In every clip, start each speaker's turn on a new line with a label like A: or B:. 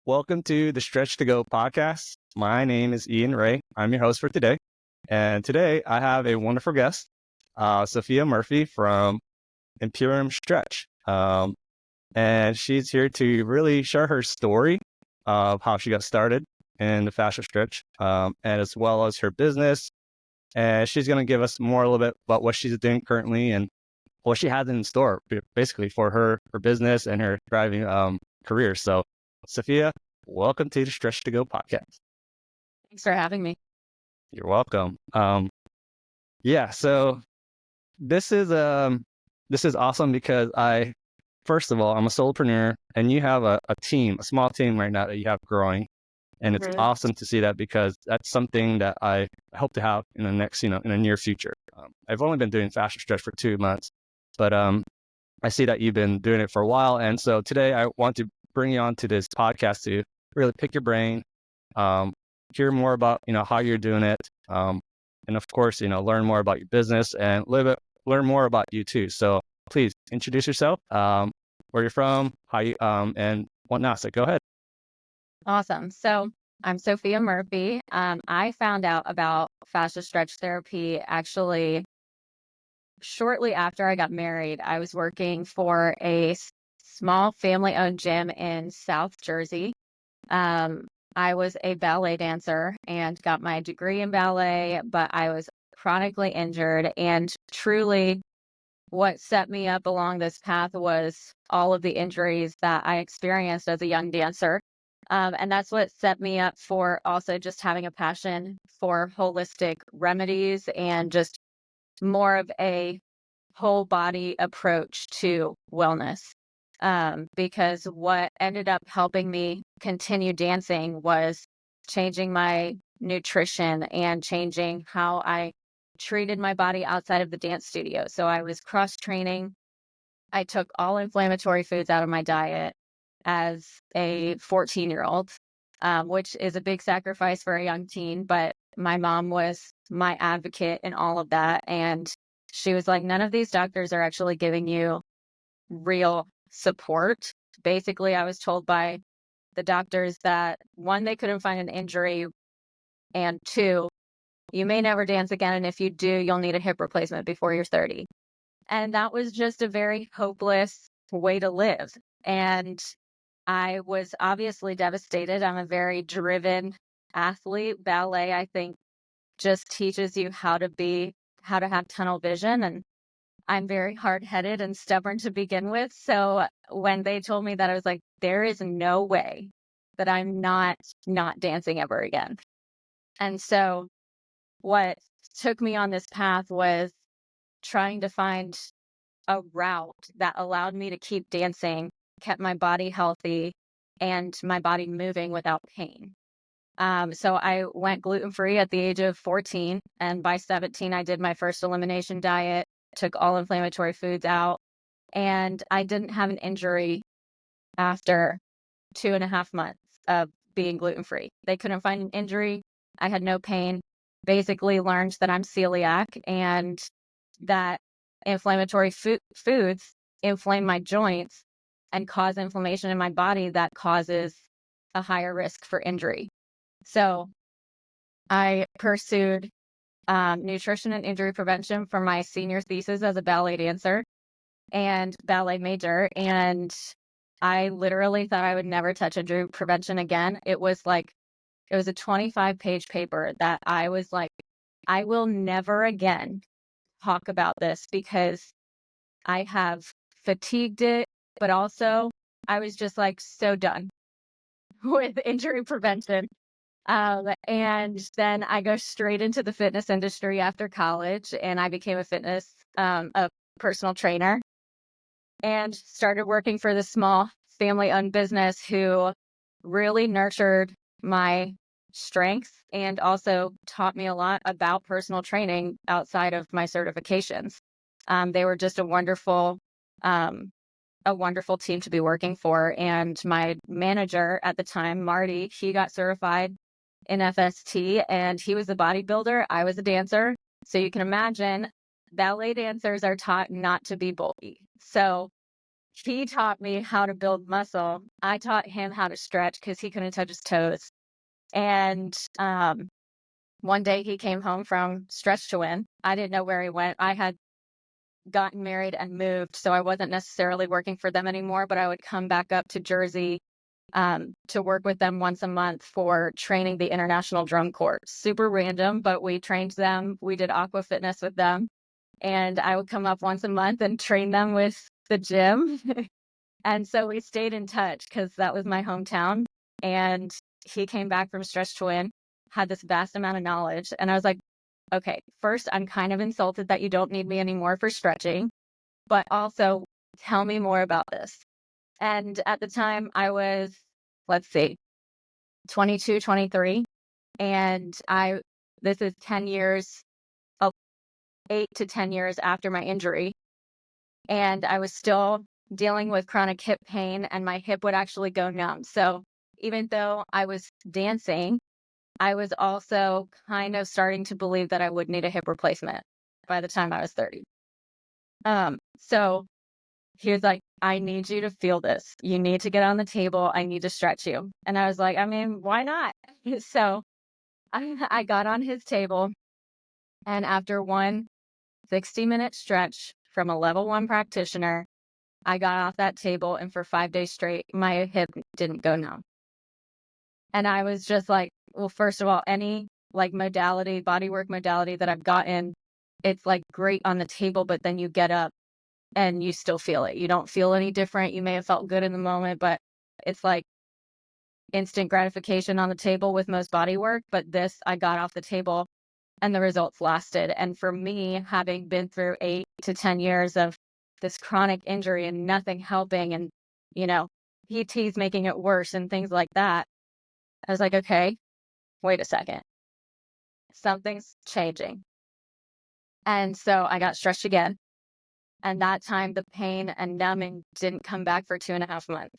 A: Welcome to the Stretch to Go podcast. My name is Ian Ray. I'm your host for today. And today I have a wonderful guest, Sophia Murphy from Imperium Stretch. And she's here to really share her story of how she got started in the Fascia stretch, and as well as her business. And she's going to give us a little bit about what she's doing currently and what she has in store, basically, for her business and her thriving career. So, Sophia, welcome to the Stretch to Go podcast.
B: Thanks for having me.
A: You're welcome. So this is awesome because first of all, I'm a solopreneur, and you have a team, a small team right now that you have growing. And it's awesome to see that, because that's something that I hope to have in the next, in the near future. I've only been doing Fascia Stretch for 2 months, but I see that you've been doing it for a while. And so today I want to bring you on to this podcast to really pick your brain, hear more about, how you're doing it. And of course, learn more about your business and learn more about you too. So please introduce yourself, where you're from, how you, and whatnot. So go ahead.
B: Awesome. So I'm Sophia Murphy. I found out about fascia stretch therapy actually shortly after I got married. I was working for a small family-owned gym in South Jersey. I was a ballet dancer and got my degree in ballet, but I was chronically injured, and truly what set me up along this path was all of the injuries that I experienced as a young dancer. And that's what set me up for also just having a passion for holistic remedies and just more of a whole body approach to wellness. Because what ended up helping me continue dancing was changing my nutrition and changing how I treated my body outside of the dance studio. So I was cross training. I took all inflammatory foods out of my diet as a 14-year-old, which is a big sacrifice for a young teen. But my mom was my advocate in all of that. And she was like, none of these doctors are actually giving you real support. Basically, I was told by the doctors that, one, they couldn't find an injury, and two, you may never dance again. And if you do, you'll need a hip replacement before you're 30. And that was just a very hopeless way to live. And I was obviously devastated. I'm a very driven athlete. Ballet, I think, just teaches you how to have tunnel vision. And I'm very hard-headed and stubborn to begin with. So when they told me that, I was like, there is no way that I'm not dancing ever again. And so what took me on this path was trying to find a route that allowed me to keep dancing, kept my body healthy, and my body moving without pain. So I went gluten-free at the age of 14, and by 17, I did my first elimination diet, took all inflammatory foods out, and I didn't have an injury after 2.5 months of being gluten-free. They couldn't find an injury. I had no pain. Basically learned that I'm celiac and that inflammatory foods inflame my joints and cause inflammation in my body that causes a higher risk for injury. So I pursued nutrition and injury prevention for my senior thesis as a ballet dancer and ballet major. And I literally thought I would never touch injury prevention again. It was a 25-page paper that I was like, I will never again talk about this, because I have fatigued it, but also I was just like so done with injury prevention. And then I go straight into the fitness industry after college, and I became a personal trainer, and started working for this small family-owned business who really nurtured my strengths and also taught me a lot about personal training outside of my certifications. They were just a wonderful team to be working for. And my manager at the time, Marty, he got certified in FST, and he was a bodybuilder. I was a dancer. So you can imagine ballet dancers are taught not to be bulky. So he taught me how to build muscle. I taught him how to stretch because he couldn't touch his toes. And one day he came home from Stretch to Win. I didn't know where he went. I had gotten married and moved, so I wasn't necessarily working for them anymore, but I would come back up to Jersey to work with them once a month for training the International Drum Corps. Super random, but we trained them. We did aqua fitness with them. And I would come up once a month and train them with the gym. And so we stayed in touch because that was my hometown. And he came back from Stretch to Win, had this vast amount of knowledge. And I was like, okay, first, I'm kind of insulted that you don't need me anymore for stretching, but also tell me more about this. And at the time I was, let's see, 22, 23. And this is 10 years, 8 to 10 years after my injury. And I was still dealing with chronic hip pain, and my hip would actually go numb. So even though I was dancing, I was also kind of starting to believe that I would need a hip replacement by the time I was 30. So he was like, I need you to feel this. You need to get on the table. I need to stretch you. And I was like, I mean, why not? So I got on his table, and after one 60-minute stretch from a level 1 practitioner, I got off that table, and for 5 days straight, my hip didn't go numb. And I was just like, well, first of all, any like modality, bodywork modality that I've gotten, it's like great on the table, but then you get up and you still feel it. You don't feel any different. You may have felt good in the moment, but it's like instant gratification on the table with most bodywork. But this, I got off the table and the results lasted. And for me, having been through 8 to 10 years of this chronic injury and nothing helping, and, PT's making it worse and things like that, I was like, okay, wait a second. Something's changing. And so I got stretched again. And that time the pain and numbing didn't come back for 2.5 months.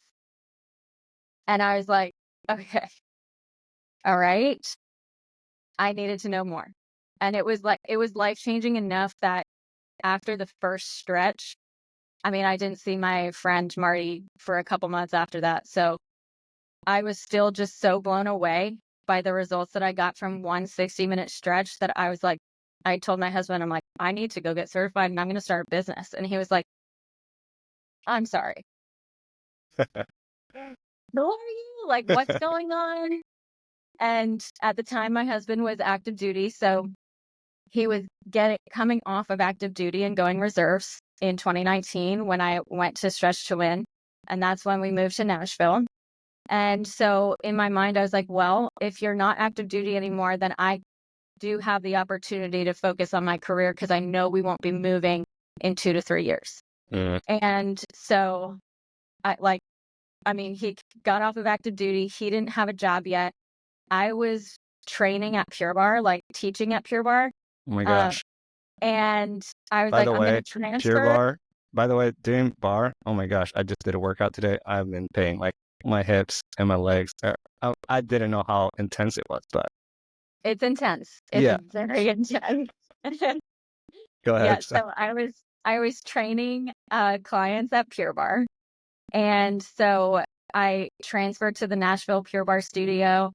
B: And I was like, okay, all right. I needed to know more. And it was life-changing enough that after the first stretch, I mean, I didn't see my friend Marty for a couple months after that. So I was still just so blown away by the results that I got from one 60-minute stretch that I was like, I told my husband, I'm like, I need to go get certified and I'm going to start a business. And he was like, I'm sorry. Who are you? Like, what's going on? And at the time, my husband was active duty. So he was coming off of active duty and going reserves in 2019 when I went to Stretch to Win. And that's when we moved to Nashville. And so in my mind, I was like, well, if you're not active duty anymore, then I do have the opportunity to focus on my career because I know we won't be moving in 2 to 3 years. And so he got off of active duty. He didn't have a job yet. I was training at Pure Barre, like teaching at Pure Barre.
A: Oh my gosh.
B: And I was like, I'm going to transfer.
A: Pure Barre, by the way, doing bar, oh my gosh, I just did a workout today. I've been pain, like my hips and my legs. I didn't know how intense it was, but
B: it's intense. It's very intense.
A: Go ahead.
B: Yeah, so I was training clients at Pure Barre. And so I transferred to the Nashville Pure Barre studio.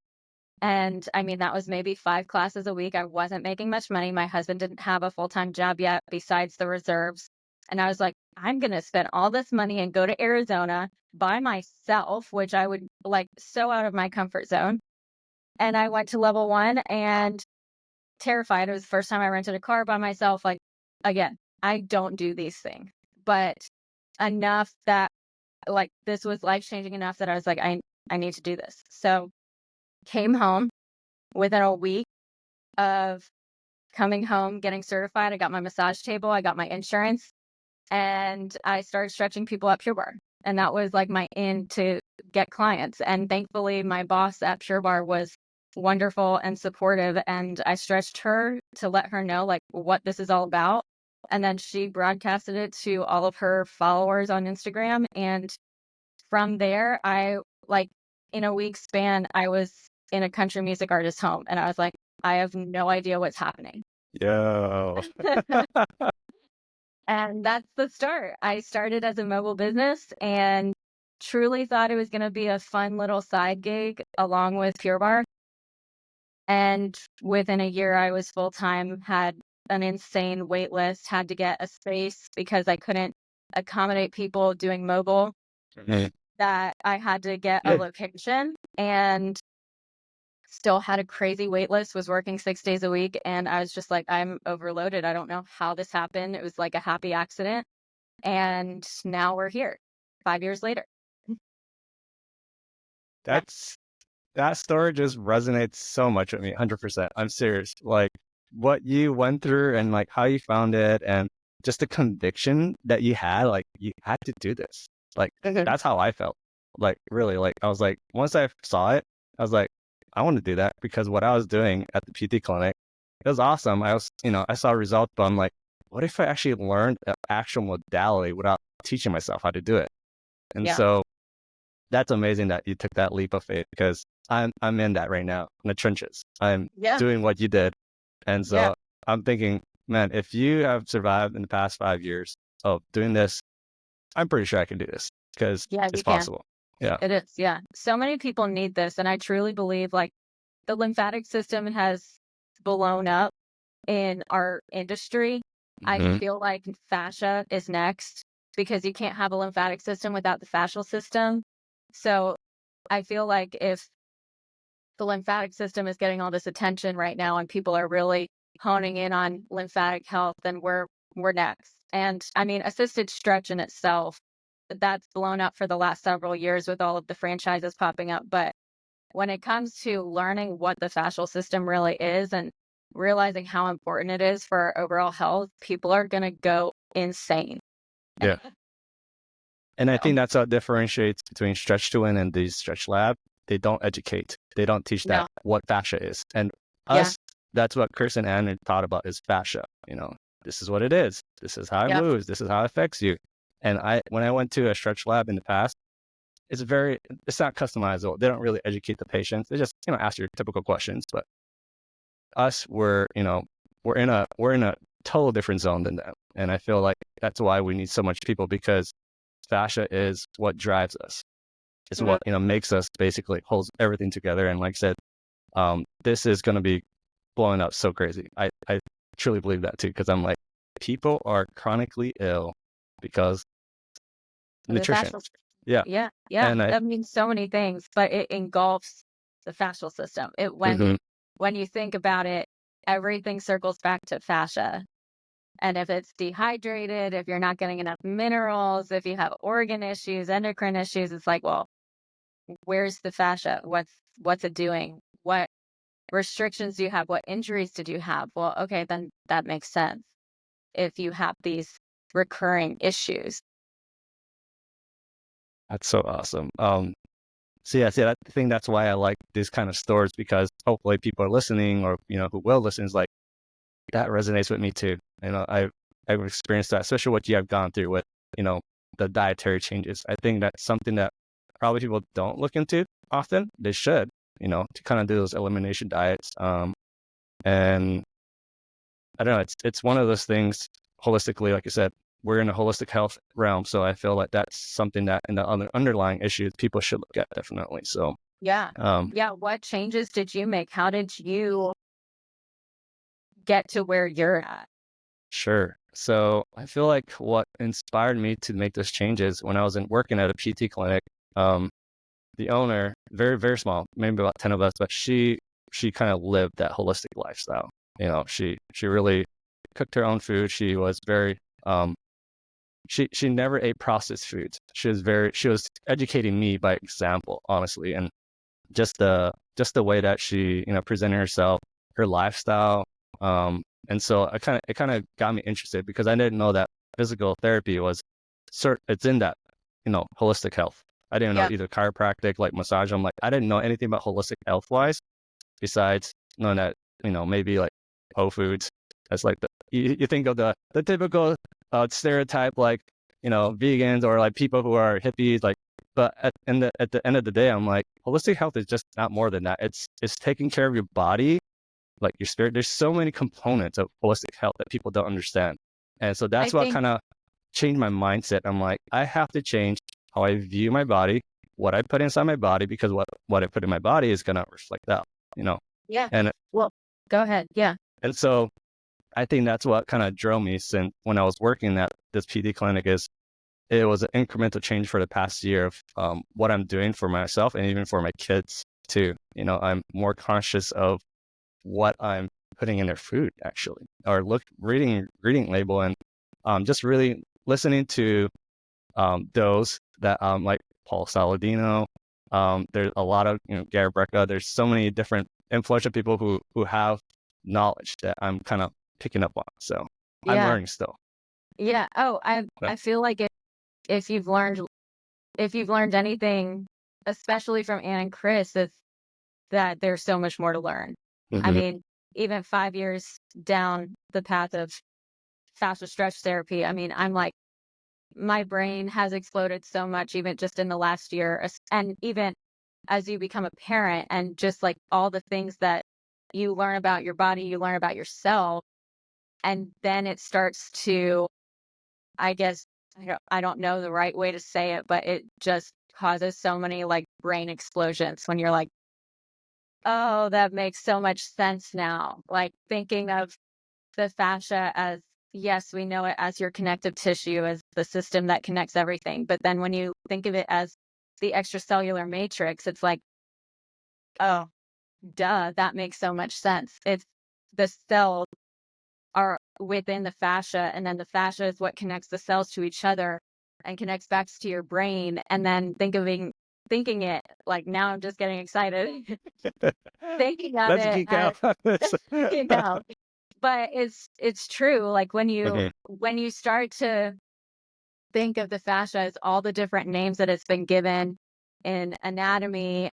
B: And I mean, that was maybe 5 classes a week. I wasn't making much money. My husband didn't have a full-time job yet besides the reserves. And I was like, I'm going to spend all this money and go to Arizona by myself, which I would like so out of my comfort zone. And I went to level 1 and terrified. It was the first time I rented a car by myself. Like, again, I don't do these things, but enough that like this was life-changing enough that I was like, I need to do this. So came home within a week of coming home, getting certified. I got my massage table, I got my insurance, and I started stretching people at Pure Barre. And that was like my in to get clients. And thankfully, my boss at Pure Barre was wonderful and supportive. And I stretched her to let her know like what this is all about. And then she broadcasted it to all of her followers on Instagram. And from there, in a week span, I was in a country music artist's home. And I was like, I have no idea what's happening.
A: Yo.
B: And that's the start. I started as a mobile business and truly thought it was going to be a fun little side gig along with Pure Barre. And within a year, I was full time, had an insane wait list, had to get a space because I couldn't accommodate people doing mobile, that I had to get a location, and still had a crazy wait list, was working 6 days a week. And I was just like, I'm overloaded. I don't know how this happened. It was like a happy accident. And now we're here 5 years later. Yeah.
A: That story just resonates so much with me, 100%. I'm serious. Like what you went through and like how you found it and just the conviction that you had, like you had to do this. Like that's how I felt. Like really, like I was like, once I saw it, I was like, I want to do that because what I was doing at the PT clinic, it was awesome. I was, I saw results, but I'm like, what if I actually learned an actual modality without teaching myself how to do it? And
B: Yeah.
A: so that's amazing that you took that leap of faith because I'm in that right now in the trenches. I'm doing what you did. And so I'm thinking, man, if you have survived in the past 5 years of doing this, I'm pretty sure I can do this because it's possible. Yeah.
B: It is. Yeah. So many people need this. And I truly believe like the lymphatic system has blown up in our industry. I feel like fascia is next because you can't have a lymphatic system without the fascial system. So I feel like if the lymphatic system is getting all this attention right now and people are really honing in on lymphatic health, then we're next. And I mean, assisted stretch in itself, that's blown up for the last several years with all of the franchises popping up. But when it comes to learning what the fascial system really is and realizing how important it is for our overall health, people are going to go insane.
A: Yeah. And I think that's what differentiates between Stretch to Win and the Stretch Lab. They don't educate. They don't teach that what fascia is. And us, that's what Chris and Anna taught about is fascia. This is what it is. This is how it moves. This is how it affects you. And when I went to a Stretch Lab in the past, it's not customizable. They don't really educate the patients. They just, ask your typical questions. But us, we're in a total different zone than them. And I feel like that's why we need so much people because fascia is what drives us. It's what, makes us basically holds everything together. And like I said, this is going to be blowing up so crazy. I truly believe that too, because I'm like, people are chronically ill because nutrition. Yeah.
B: Yeah.
A: And
B: that means so many things, but it engulfs the fascial system. When you think about it, everything circles back to fascia. And if it's dehydrated, if you're not getting enough minerals, if you have organ issues, endocrine issues, it's like, well, where's the fascia? What's it doing? What restrictions do you have? What injuries did you have? Well, okay, then that makes sense if you have these recurring issues.
A: That's so awesome. I think that's why I like these kind of stories because hopefully people are listening or, who will listen is like, that resonates with me too. I've experienced that, especially what you have gone through with, the dietary changes. I think that's something that probably people don't look into often. They should, to kind of do those elimination diets. And I don't know, it's one of those things holistically, like I said, we're in a holistic health realm. So I feel like that's something that in the underlying issues people should look at definitely. So
B: what changes did you make? How did you get to where you're at?
A: Sure. So I feel like what inspired me to make those changes when I was working at a PT clinic, the owner, very, very small, maybe about 10 of us, but she kind of lived that holistic lifestyle. She really cooked her own food. She was very, she never ate processed foods. She was educating me by example, honestly. And just the way that she, presented herself, her lifestyle, and so it kind of got me interested because I didn't know that physical therapy it's in that, holistic health. I didn't know either chiropractic, like massage. I'm like, I didn't know anything about holistic health wise besides knowing that, maybe like whole foods. That's like you think of the typical stereotype, like, vegans or like people who are hippies, like, but at the end of the day, I'm like, holistic health is just not more than that. It's taking care of your body, like your spirit. There's so many components of holistic health that people don't understand. And so that's what kind of changed my mindset. I'm like, I have to change how I view my body, what I put inside my body, because what I put in my body is going to reflect out,
B: Yeah.
A: And
B: well, go ahead. Yeah.
A: And so I think that's what kind of drove me since when I was working at this PD clinic is it was an incremental change for the past year of what I'm doing for myself and even for my kids too. I'm more conscious of what I'm putting in their food actually, or reading label and just really listening to those that like Paul Saladino. There's a lot of Gary Brecka. There's so many different influential people who have knowledge that I'm kind of picking up on. So I'm learning still.
B: Yeah. Oh, I feel like if you've learned anything, especially from Ann and Chris, it's that there's so much more to learn.
A: Mm-hmm.
B: I mean, even 5 years down the path of fascia stretch therapy, I mean, I'm like, my brain has exploded so much, even just in the last year. And even as you become a parent and just like all the things that you learn about your body, you learn about yourself. And then it starts to, I guess, I don't know the right way to say it, but it just causes so many like brain explosions when you're like, oh, that makes so much sense now. Like thinking of the fascia as, yes, we know it as your connective tissue, as the system that connects everything. But then when you think of it as the extracellular matrix, it's like, oh, duh, that makes so much sense. It's the cells are within the fascia, and then the fascia is what connects the cells to each other and connects back to your brain. And then thinking it like now I'm just getting excited thinking of
A: Let's
B: it
A: geek
B: as,
A: out.
B: but it's true. Like when you start to think of the fascia as all the different names that it's been given in anatomy,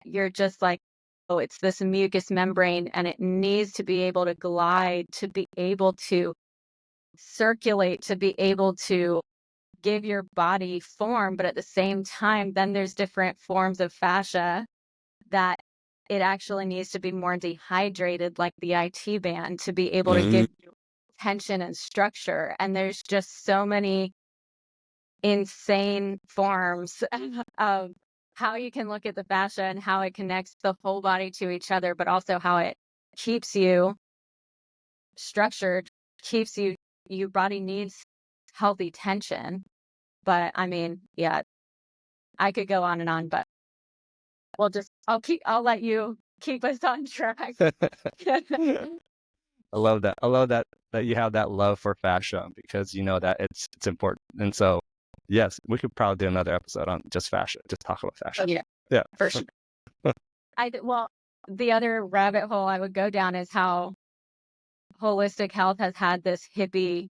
B: you're just like, oh, it's this mucous membrane and it needs to be able to glide, to be able to circulate, to be able to give your body form. But at the same time, then there's different forms of fascia that it actually needs to be more dehydrated, like the IT band, to be able to give you tension and structure. And there's just so many insane forms of how you can look at the fascia and how it connects the whole body to each other, but also how it keeps you structured, your body needs healthy tension. But I mean, yeah, I could go on and on, but I'll let you keep us on track.
A: I love that. I love that you have that love for fascia because you know that it's important. And so, yes, we could probably do another episode on just fascia, just talk about fascia.
B: Oh, yeah.
A: Yeah.
B: For sure. Well, the other rabbit hole I would go down is how holistic health has had this hippie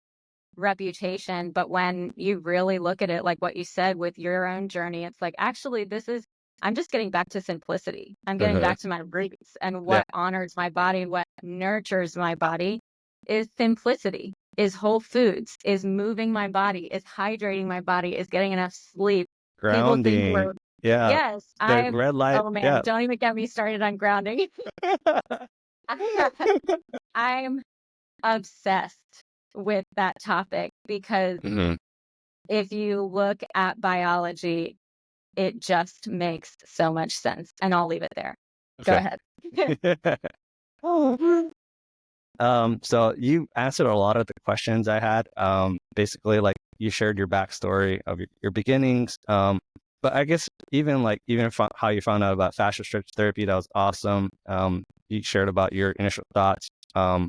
B: reputation, but when you really look at it, like what you said with your own journey, it's like, actually, I'm just getting back to simplicity. I'm getting back to my roots, and what honors my body, what nurtures my body is simplicity, is whole foods, is moving my body, is hydrating my body, is getting enough sleep.
A: Grounding.
B: Yes,
A: the red light.
B: oh man, don't even get me started on grounding. I'm obsessed with that topic because if you look at biology, it just makes so much sense. And I'll leave it there. Okay. Go ahead.
A: So you answered a lot of the questions I had. Basically, like you shared your backstory of your beginnings. But I guess even how you found out about fascia stretch therapy, that was awesome. You shared about your initial thoughts, or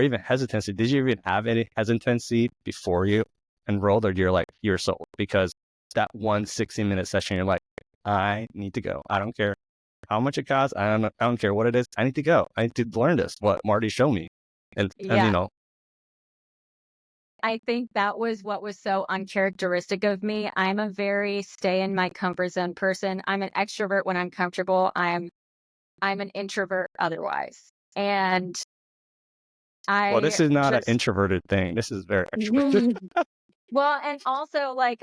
A: even hesitancy. Did you even have any hesitancy before you enrolled, or you're sold? Because that 60-minute session, you're like, I need to go. I don't care how much it costs. I don't care what it is. I need to go. I need to learn this, what Marty showed me. And
B: I think that was what was so uncharacteristic of me. I'm a very stay in my comfort zone person. I'm an extrovert when I'm comfortable. I'm an introvert otherwise. And
A: this is not an introverted thing. This is very extroverted.
B: Well, and also like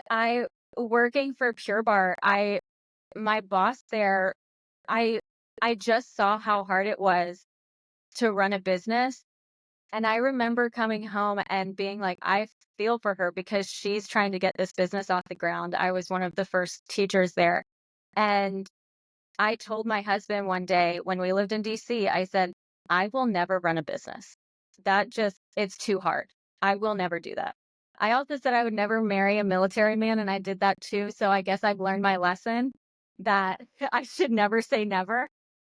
B: working for Pure Bar, my boss there, I just saw how hard it was to run a business And I remember coming home and being like, I feel for her because she's trying to get this business off the ground. I was one of the first teachers there. And I told my husband one day when we lived in DC, I said, I will never run a business. It's too hard. I will never do that. I also said I would never marry a military man, and I did that too. So I guess I've learned my lesson that I should never say never.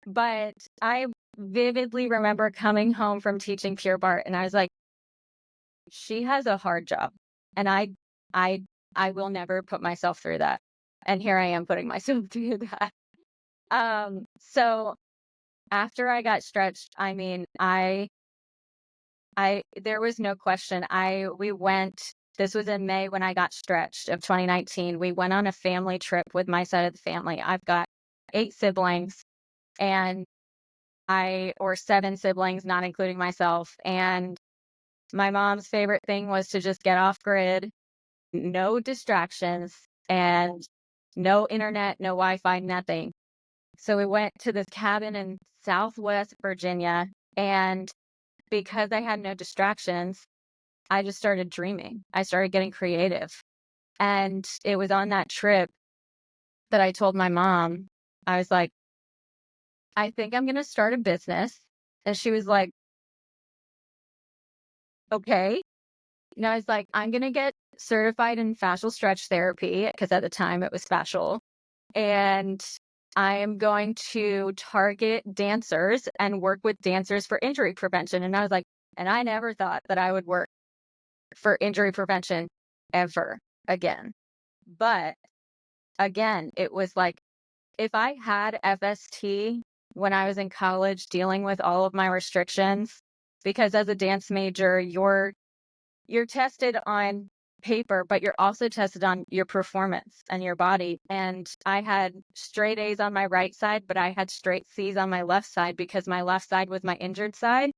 B: But I vividly remember coming home from teaching Pure Barre, and I was like, she has a hard job, and I, I will never put myself through that. And here I am putting myself through that. So after I got stretched, I mean, there was no question. This was in May when I got stretched of 2019. We went on a family trip with my side of the family. I've got 8 siblings or 7 siblings, not including myself. And my mom's favorite thing was to just get off grid, no distractions, and no internet, no Wi-Fi, nothing. So we went to this cabin in Southwest Virginia, and because I had no distractions, I just started dreaming. I started getting creative. And it was on that trip that I told my mom, I was like, I think I'm going to start a business. And she was like, okay. And I was like, I'm going to get certified in fascial stretch therapy, because at the time it was fascial. And I am going to target dancers and work with dancers for injury prevention. And I was like, and I never thought that I would work for injury prevention ever again. But again, it was like, if I had FST when I was in college dealing with all of my restrictions, because as a dance major, you're tested on paper, but you're also tested on your performance and your body. And I had straight A's on my right side, but I had straight C's on my left side because my left side was my injured side.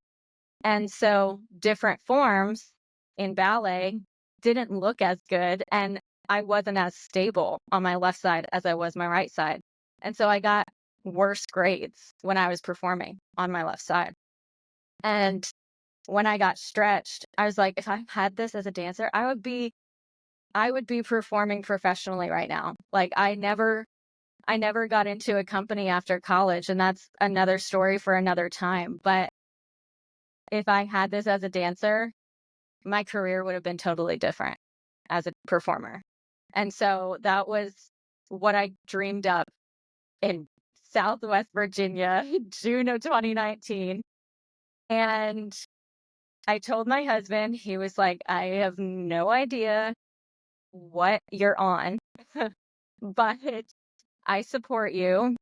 B: And so different forms in ballet didn't look as good, and I wasn't as stable on my left side as I was my right side. And so I got worse grades when I was performing on my left side. And when I got stretched, I was like, if I had this as a dancer, I would be performing professionally right now. Like I never got into a company after college, and that's another story for another time. But if I had this as a dancer, my career would have been totally different as a performer. And so that was what I dreamed up in Southwest Virginia, June of 2019. And I told my husband, he was like, I have no idea what you're on, but I support you.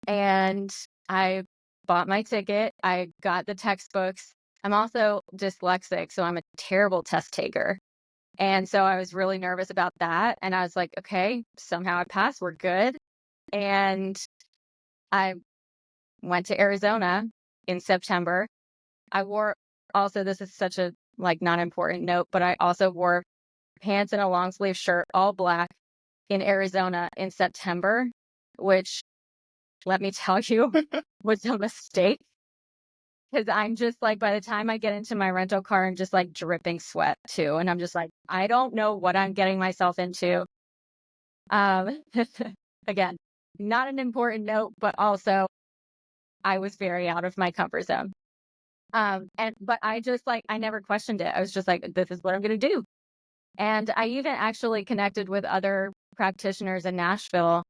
B: And I bought my ticket. I got the textbooks. I'm also dyslexic, so I'm a terrible test taker. And so I was really nervous about that. And I was like, okay, somehow I passed. We're good. And I went to Arizona in September. This is such a not important note, but I also wore pants and a long sleeve shirt, all black, in Arizona in September, which, let me tell you, was a mistake. Because I'm just like, by the time I get into my rental car, I'm just like dripping sweat too. And I'm just like, I don't know what I'm getting myself into. Again, not an important note, but also I was very out of my comfort zone. But I never questioned it. I was just like, this is what I'm going to do. And I even actually connected with other practitioners in Nashville,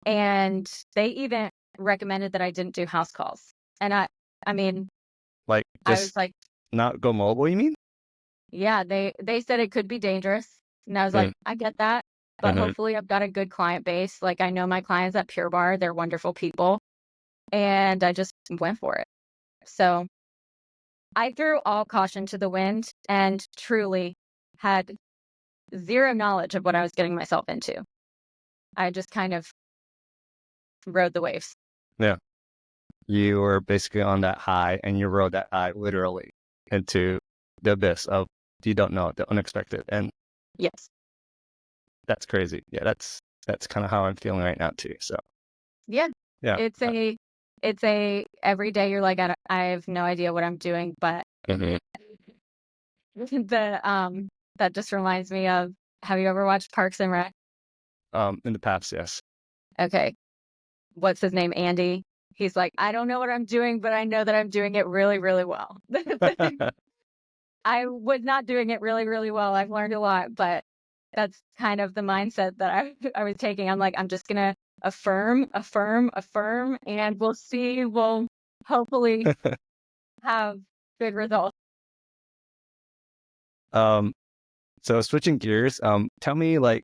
B: and they even recommended that I didn't do house calls. And I mean,
A: Like
B: I was
A: just
B: like,
A: not go mobile, you mean?
B: yeah, they said it could be dangerous. And I was like, I get that, but hopefully I've got a good client base. Like I know my clients at Pure Barre, they're wonderful people. And I just went for it. So I threw all caution to the wind and truly had zero knowledge of what I was getting myself into. I just kind of rode the waves.
A: Yeah. You were basically on that high, and you rode that high literally into the abyss of you don't know, the unexpected. And
B: yes,
A: that's crazy. Yeah, that's kind of how I'm feeling right now too. So
B: yeah,
A: yeah.
B: it's it's every day you're like, I have no idea what I'm doing, but
A: Mhm.
B: that just reminds me of, have you ever watched Parks and Rec?
A: In the past, yes.
B: Okay. What's his name? Andy. He's like, I don't know what I'm doing, but I know that I'm doing it really, really well. I was not doing it really, really well. I've learned a lot, but that's kind of the mindset that I was taking. I'm like, I'm just gonna affirm, affirm, affirm, and we'll see. We'll hopefully have good results.
A: So switching gears, tell me, like,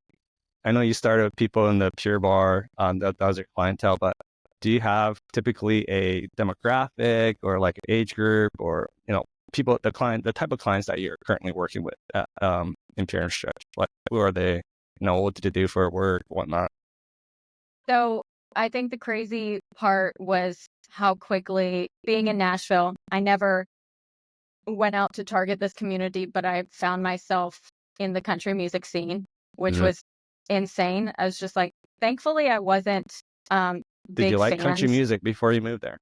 A: I know you started with people in the Pure Bar, that was your clientele, but do you have typically a demographic or like an age group, or, people, the type of clients that you're currently working with at Imperium Stretch? Like, who are they? What did they do for work, whatnot?
B: So I think the crazy part was how quickly, being in Nashville, I never went out to target this community, but I found myself in the country music scene, which
A: Mhm.
B: was insane. I was just like, thankfully I wasn't
A: Did you
B: big
A: like country
B: fans.
A: music before you moved there?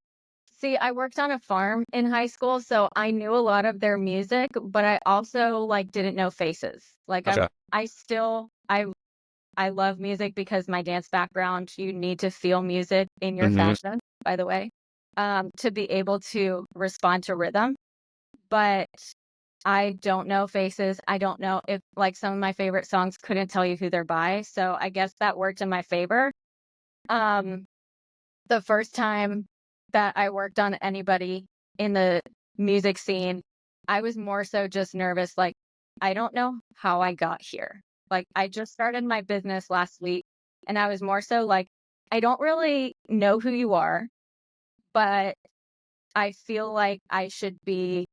B: See, I worked on a farm in high school, so I knew a lot of their music, but I also like didn't know faces. Like
A: Okay.
B: I love music because my dance background, you need to feel music in your
A: Hmm.
B: fashion, by the way, to be able to respond to rhythm. But I don't know faces. I don't know if, like, some of my favorite songs couldn't tell you who they're by. So I guess that worked in my favor. Um, the first time that I worked on anybody in the music scene, I was more so just nervous. Like, I don't know how I got here. Like, I just started my business last week, and I was more so like, I don't really know who you are, but I feel like I should be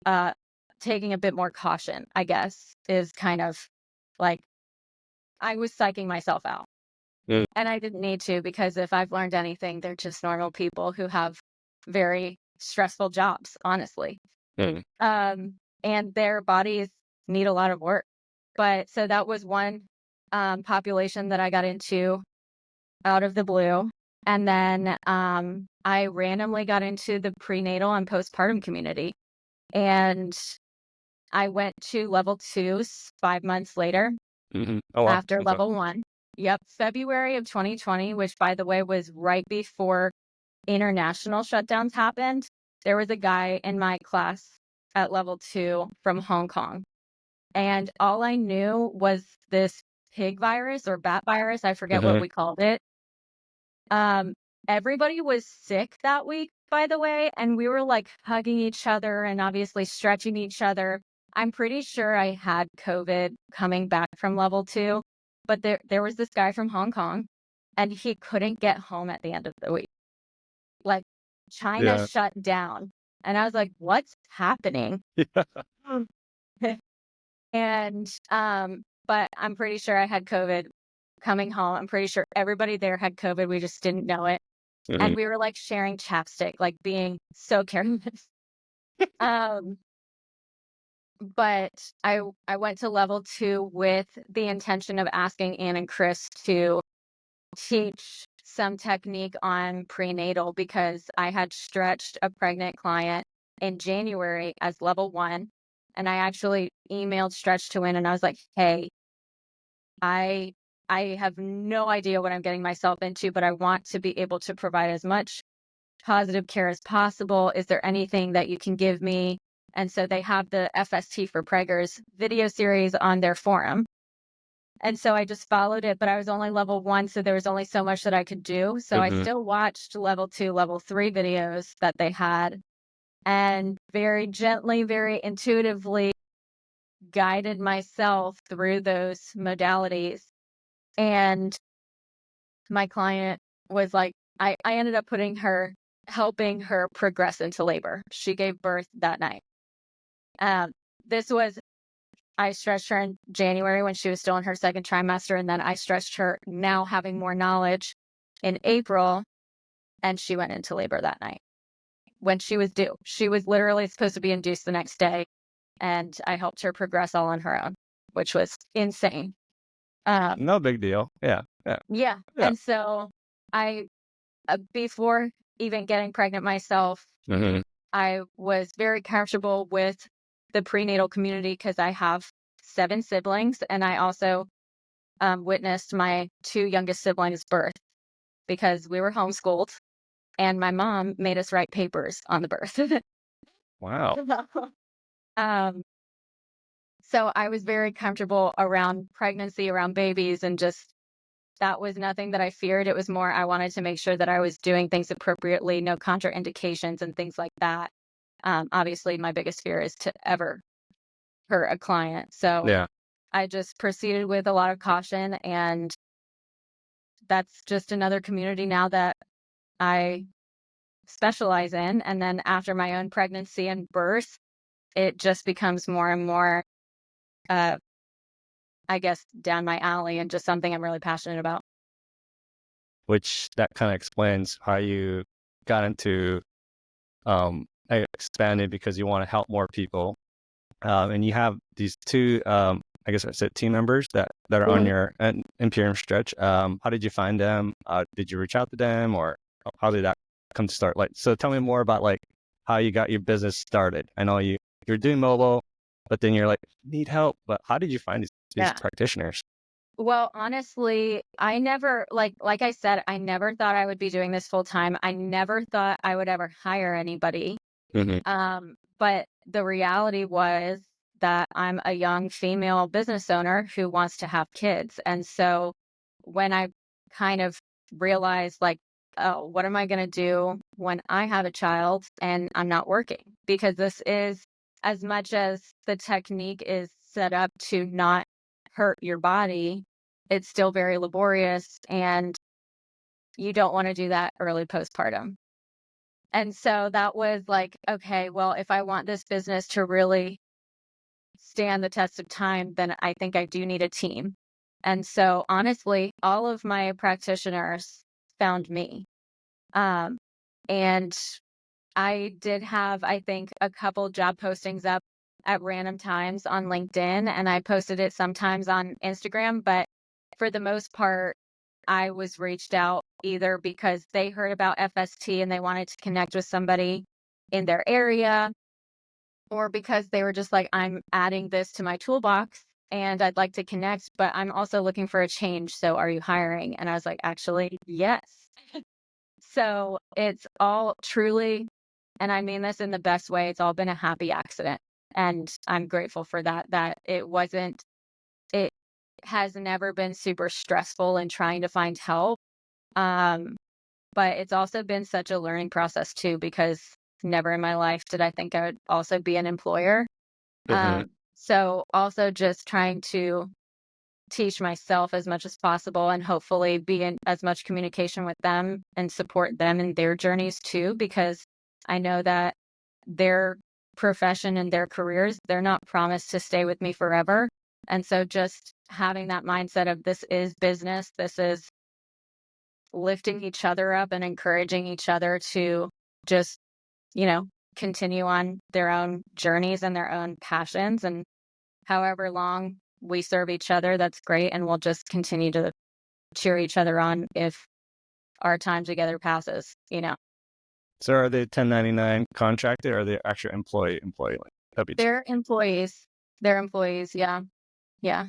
B: uh taking a bit more caution, I guess, is kind of like, I was psyching myself out.
A: Mm.
B: And I didn't need to, because if I've learned anything, they're just normal people who have very stressful jobs, honestly.
A: Mm.
B: And their bodies need a lot of work. But so that was one population that I got into out of the blue. And then I randomly got into the prenatal and postpartum community. And I went to level 2 5 months later
A: Hmm. Oh, wow.
B: after
A: Okay.
B: level 1. Yep, February of 2020, which, by the way, was right before international shutdowns happened. There was a guy in my class at level 2 from Hong Kong. And all I knew was this pig virus or bat virus. I forget what
A: Hmm.
B: we called it. Um, Everybody was sick that week, by the way, and we were like hugging each other and obviously stretching each other. I'm pretty sure I had COVID coming back from level 2, but there was this guy from Hong Kong, and he couldn't get home at the end of the week. Like, China
A: Yeah.
B: shut down, and I was like, "What's happening?" And but I'm pretty sure I had COVID coming home. I'm pretty sure everybody there had COVID. We just didn't know it.
A: Hmm.
B: And we were like sharing chapstick, like being so careless. Um, but I went to level 2 with the intention of asking Ann and Chris to teach some technique on prenatal, because I had stretched a pregnant client in January as level 1. And I actually emailed Stretch to Win, and I was like, hey, I I have no idea what I'm getting myself into, but I want to be able to provide as much positive care as possible. Is there anything that you can give me? And so they have the FST for Preggers video series on their forum. And so I just followed it, but I was only level 1, so there was only so much that I could do. So I
A: Hmm.
B: still watched level 2, level 3 videos that they had, and very gently, very intuitively guided myself through those modalities. And my client was like, I ended up helping her progress into labor. She gave birth that night. Um, this was, I stretched her in January when she was still in her second trimester. And then I stretched her, now having more knowledge, in April. And she went into labor that night when she was due. She was literally supposed to be induced the next day. And I helped her progress all on her own, which was insane. Um,
A: No big deal. Yeah. Yeah.
B: yeah.
A: Yeah.
B: And so I, before even getting pregnant myself, I was very comfortable with the prenatal community because I have 7 siblings, and I also witnessed my 2 youngest siblings' birth because we were homeschooled, and my mom made us write papers on the birth.
A: Wow.
B: um, so I was very comfortable around pregnancy, around babies, and just that was nothing that I feared. It was more I wanted to make sure that I was doing things appropriately, no contraindications and things like that. Obviously, my biggest fear is to ever hurt a client. So
A: Yeah.
B: I just proceeded with a lot of caution, and that's just another community now that I specialize in. And then after my own pregnancy and birth, it just becomes more and more, uh, I guess, down my alley and just something I'm really passionate about.
A: Which that kind of explains how you got into expanded because you want to help more people. And you have these 2, I guess I said team members that are on your Imperium Stretch. How did you find them? Did you reach out to them, or how did that come to start? Like, so tell me more about like how you got your business started. I know you're doing mobile, but then you're like, need help. But how did you find these
B: Yeah.
A: practitioners?
B: Well, honestly, I never like I said, I never thought I would be doing this full time. I never thought I would ever hire anybody. But the reality was that I'm a young female business owner who wants to have kids. And so when I kind of realized, like, oh, what am I going to do when I have a child and I'm not working? Because this is, as much as the technique is set up to not hurt your body, it's still very laborious, and you don't want to do that early postpartum. And so that was like, okay, well, if I want this business to really stand the test of time, then I think I do need a team. And so honestly, all of my practitioners found me. Um, and I did have, I think, a couple job postings up at random times on LinkedIn, and I posted it sometimes on Instagram. But for the most part, I was reached out either because they heard about FST and they wanted to connect with somebody in their area, or because they were just like, I'm adding this to my toolbox and I'd like to connect, but I'm also looking for a change. So are you hiring? And I was like, actually, yes. So it's all truly, and I mean this in the best way, it's all been a happy accident. And I'm grateful for that, that it has never been super stressful in trying to find help. But it's also been such a learning process too, because never in my life did I think I would also be an employer. So also just trying to teach myself as much as possible and hopefully be in as much communication with them and support them in their journeys too, because I know that their profession and their careers, they're not promised to stay with me forever. And so just having that mindset of this is business, this is lifting each other up and encouraging each other to just, continue on their own journeys and their own passions. And however long we serve each other, that's great. And we'll just continue to cheer each other on if our time together passes.
A: So are they 1099 contracted, or are they actual employee like W2?
B: They're employees. They're employees. Yeah. Yeah.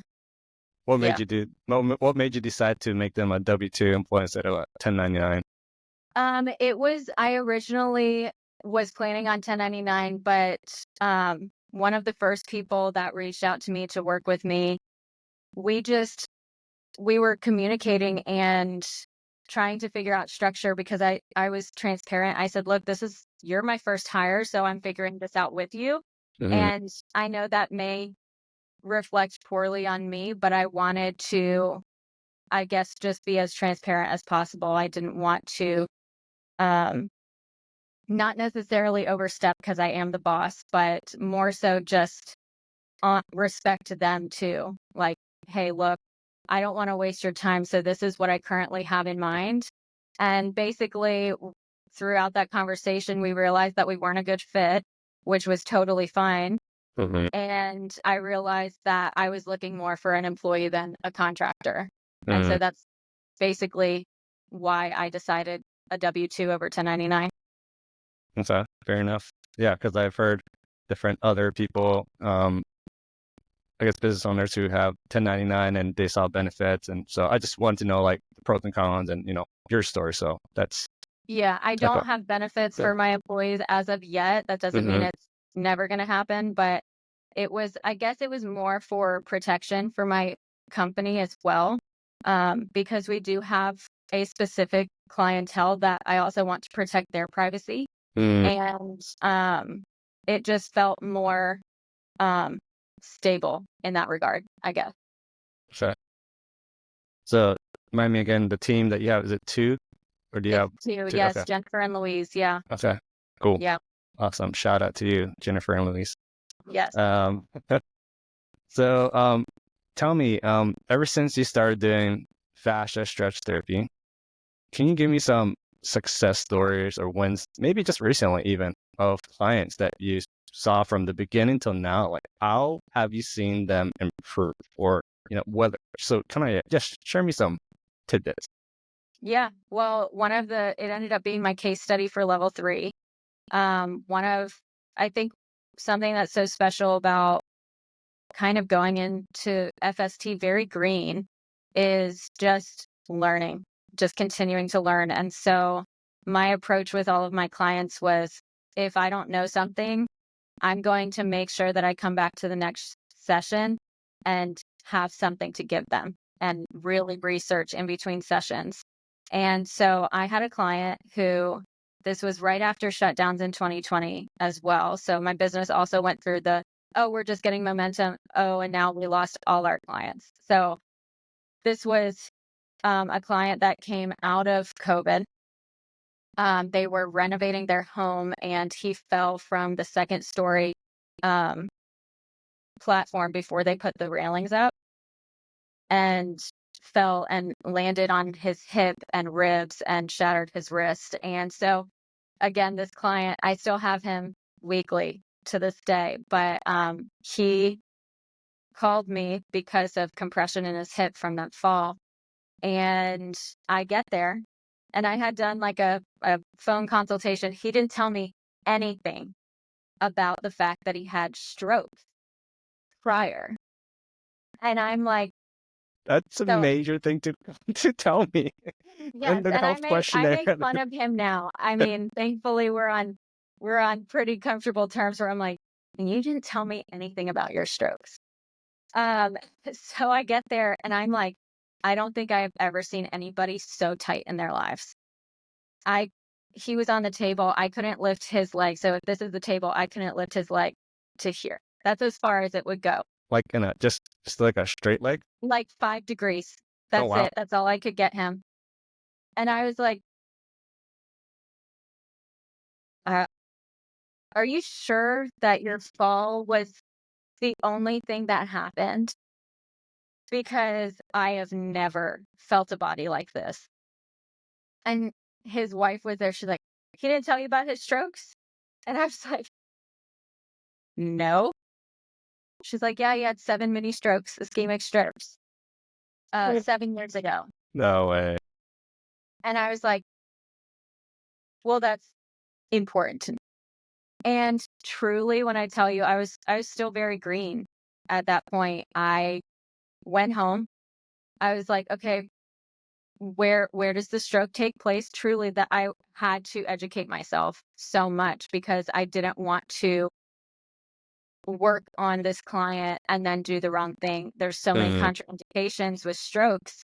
A: What
B: Yeah.
A: what made you decide to make them a W2 employee instead of a 1099?
B: I originally was planning on 1099, but one of the first people that reached out to me to work with me, we were communicating and trying to figure out structure, because I was transparent. I said, look, you're my first hire, so I'm figuring this out with you. And I know that may reflect poorly on me, but I wanted to, I guess, just be as transparent as possible. I didn't want to um, not necessarily overstep because I am the boss, but more so just respect to them too. Like, hey, look, I don't want to waste your time. So this is what I currently have in mind. And basically, throughout that conversation, we realized that we weren't a good fit, which was totally fine. And I realized that I was looking more for an employee than a contractor. And so that's basically why I decided a W-2 over 1099.
A: Okay, fair enough. Yeah, because I've heard different other people, I guess business owners who have 1099 and they saw benefits. And so I just wanted to know like the pros and cons and, your story. So that's
B: Yeah, I
A: type of,
B: don't have benefits for my employees as of yet. That doesn't mean it's never going to happen, but I guess it was more for protection for my company as well, because we do have a specific clientele that I also want to protect their privacy. And it just felt more stable in that regard, I guess.
A: okay. So remind me again, the team that you have, is it two? Or do you have
B: Two,
A: two?
B: yes,
A: Okay.
B: Jennifer and Louise, yeah.
A: Okay. Cool.
B: Yeah.
A: Awesome. Shout out to you, Jennifer and Louise.
B: Yes.
A: So tell me, ever since you started doing fascia stretch therapy, can you give me some success stories or wins, maybe just recently even, of clients that you saw from the beginning till now? Like, how have you seen them improve, or whether? So, kind of just share me some tidbits.
B: Yeah. Well, it ended up being my case study for level 3. I think something that's so special about kind of going into FST very green is just learning, just continuing to learn. And so my approach with all of my clients was, if I don't know something, I'm going to make sure that I come back to the next session and have something to give them and really research in between sessions. And so I had a client who, this was right after shutdowns in 2020 as well. So my business also went through we're just getting momentum. Oh, and now we lost all our clients. So this was a client that came out of COVID. They were renovating their home and he fell from the second story platform before they put the railings up, and fell and landed on his hip and ribs and shattered his wrist. And so again, this client, I still have him weekly to this day, but he called me because of compression in his hip from that fall. And I get there and I had done like a phone consultation. He didn't tell me anything about the fact that he had strokes prior. And I'm like,
A: That's a
B: so
A: major thing to to tell me.
B: yes,
A: And the
B: and
A: health
B: I
A: questionnaire.
B: make fun of him now. I mean, thankfully we're on pretty comfortable terms where I'm like, you didn't tell me anything about your strokes. Um, so I get there and I'm like, I don't think I've ever seen anybody so tight in their lives. He was on the table. I couldn't lift his leg. So if this is the table, I couldn't lift his leg to here. That's as far as it would go.
A: Like in a just like a straight leg?
B: Like 5 degrees.
A: Oh
B: That's
A: wow.
B: it. That's all I could get him. And I was like, uh, are you sure that your fall was the only thing that happened? Because I have never felt a body like this. And his wife was there. She's like, he didn't tell you about his strokes? And I was like, no. She's like, yeah, he had 7 mini strokes, ischemic strokes, 7 years ago.
A: No way.
B: And I was like, well, that's important to me. And truly, when I tell you, I was still very green at that point. I went home. I was like, okay, where does the stroke take place? Truly, that I had to educate myself so much because I didn't want to work on this client and then do the wrong thing. There's so many contraindications with strokes.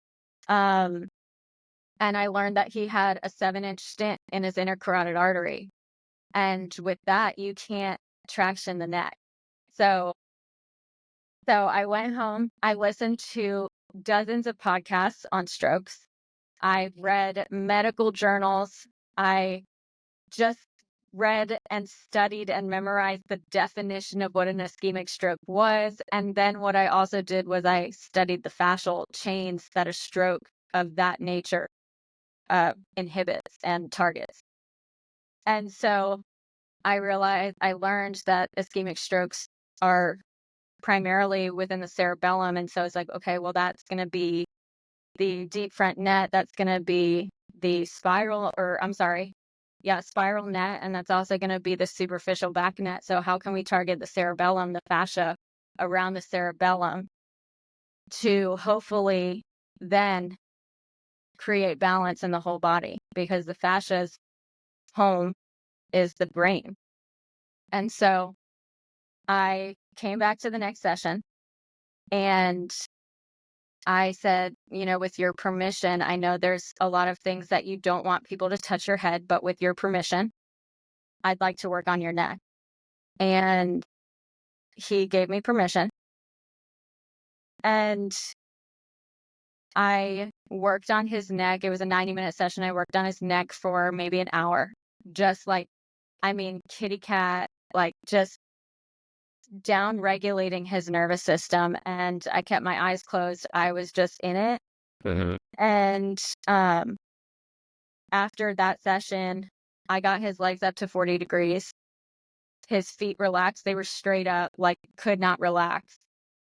B: And I learned that he had a 7-inch stent in his intercarotid artery. And with that, you can't traction the neck. So I went home. I listened to dozens of podcasts on strokes. I read medical journals. I just read and studied and memorized the definition of what an ischemic stroke was. And then what I also did was I studied the fascial chains that a stroke of that nature inhibits and targets. And so I learned that ischemic strokes are primarily within the cerebellum. And so it's like, okay, well, that's going to be the deep front net. That's going to be the spiral net, and that's also going to be the superficial back net. So how can we target the cerebellum, the fascia around the cerebellum, to hopefully then create balance in the whole body, because the fascia's home is the brain. And so I came back to the next session and I said, with your permission, I know there's a lot of things that you don't want people to touch your head, but with your permission, I'd like to work on your neck. And he gave me permission. And I worked on his neck. It was a 90-minute session. I worked on his neck for maybe an hour, just kitty cat, just down regulating his nervous system. And I kept my eyes closed. I was just in it.
A: Mm-hmm.
B: And after that session, I got his legs up to 40 degrees. His feet relaxed. They were straight up, could not relax.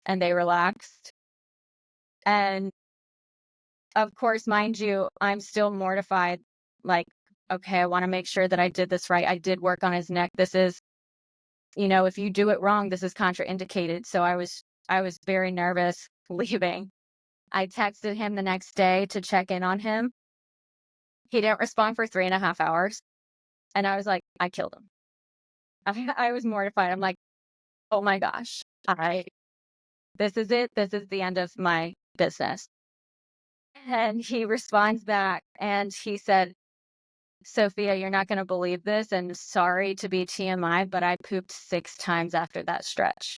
B: And they relaxed. And of course, mind you, I'm still mortified. Okay, I want to make sure that I did this right. I did work on his neck. This is, if you do it wrong, this is contraindicated. So I was very nervous leaving. I texted him the next day to check in on him. He didn't respond for 3.5 hours. And I was like, I killed him. I was mortified. I'm like, oh my gosh, this is it. This is the end of my business. And he responds back and he said, Sophia, you're not going to believe this, and sorry to be TMI, but I pooped 6 times after that stretch.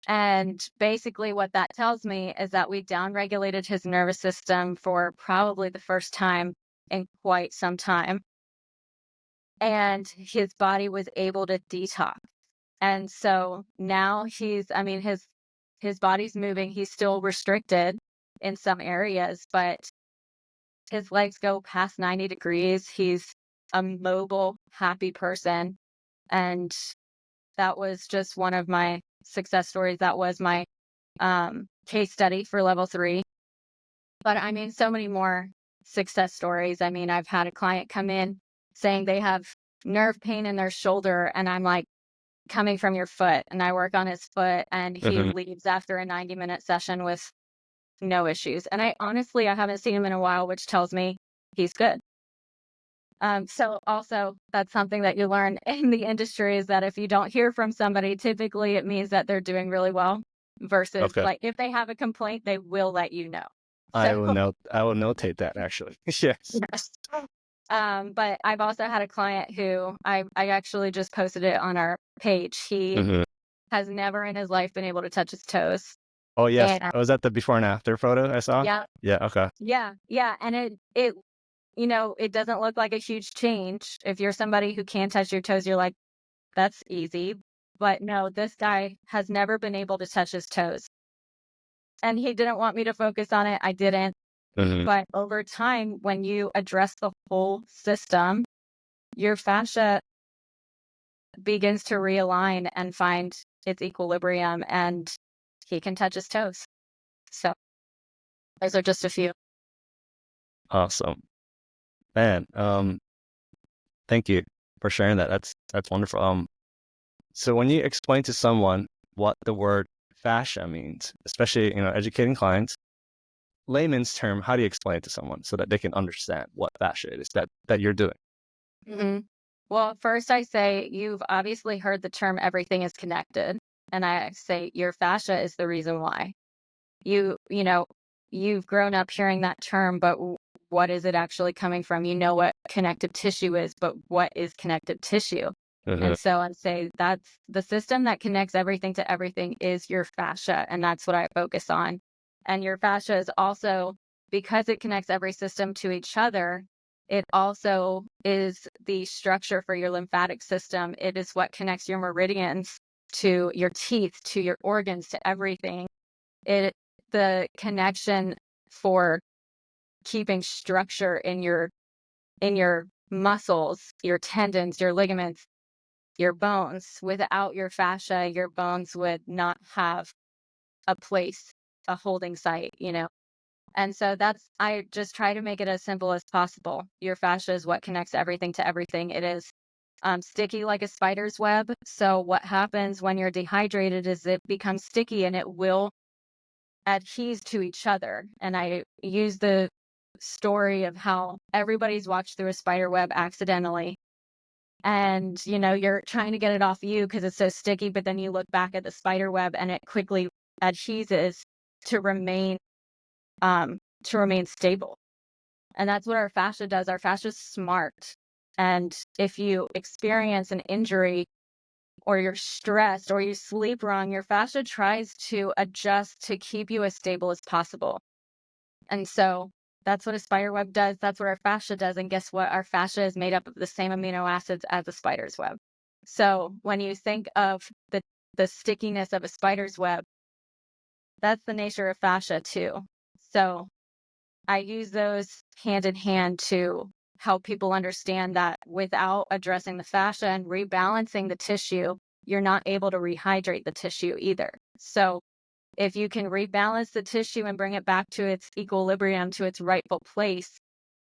B: And basically what that tells me is that we downregulated his nervous system for probably the first time in quite some time. And his body was able to detox. And so now his body's moving. He's still restricted in some areas, but his legs go past 90 degrees. He's a mobile, happy person. And that was just one of my success stories. That was my case study for level 3. But so many more success stories. I've had a client come in saying they have nerve pain in their shoulder, and I'm like, coming from your foot, and I work on his foot, and he leaves after a 90-minute session with no issues. And I haven't seen him in a while, which tells me he's good. So also that's something that you learn in the industry, is that if you don't hear from somebody, typically it means that they're doing really well, versus if they have a complaint, they will let you know.
A: I will notate that, actually. Yes.
B: But I've also had a client who I actually just posted it on our page. He has never in his life been able to touch his toes.
A: Oh, yes. Was that the before and after photo I saw?
B: Yeah.
A: Yeah. Okay.
B: Yeah. And it it doesn't look like a huge change. If you're somebody who can touch your toes, you're like, that's easy. But no, this guy has never been able to touch his toes. And he didn't want me to focus on it. I didn't. But over time, when you address the whole system, your fascia begins to realign and find its equilibrium, and he can touch his toes. So those are just a few.
A: Awesome. Man, thank you for sharing that. That's wonderful. So when you explain to someone what the word fascia means, especially, educating clients, layman's term, how do you explain it to someone so that they can understand what fascia it is that you're doing?
B: Well, first I say, you've obviously heard the term everything is connected. And I say your fascia is the reason why. You've grown up hearing that term, but what is it actually coming from? You know what connective tissue is, but what is connective tissue? And so I'd say that's the system that connects everything to everything is your fascia. And that's what I focus on. And your fascia is also, because it connects every system to each other, it also is the structure for your lymphatic system. It is what connects your meridians to your teeth, to your organs, to everything. The connection for keeping structure in your muscles, your tendons, your ligaments, your bones. Without your fascia, your bones would not have a place, a holding site, And so I just try to make it as simple as possible. Your fascia is what connects everything to everything. It is sticky like a spider's web. So what happens when you're dehydrated is it becomes sticky and it will adhere to each other. And I use the story of how everybody's walked through a spider web accidentally. And, you're trying to get it off you because it's so sticky, but then you look back at the spider web and it quickly adheres to remain stable. And that's what our fascia does. Our fascia is smart. And if you experience an injury or you're stressed or you sleep wrong, your fascia tries to adjust to keep you as stable as possible. And so that's what a spider web does. That's what our fascia does. And guess what? Our fascia is made up of the same amino acids as a spider's web. So when you think of the stickiness of a spider's web, that's the nature of fascia too. So I use those hand in hand to help people understand that without addressing the fascia and rebalancing the tissue, you're not able to rehydrate the tissue either. So if you can rebalance the tissue and bring it back to its equilibrium, to its rightful place,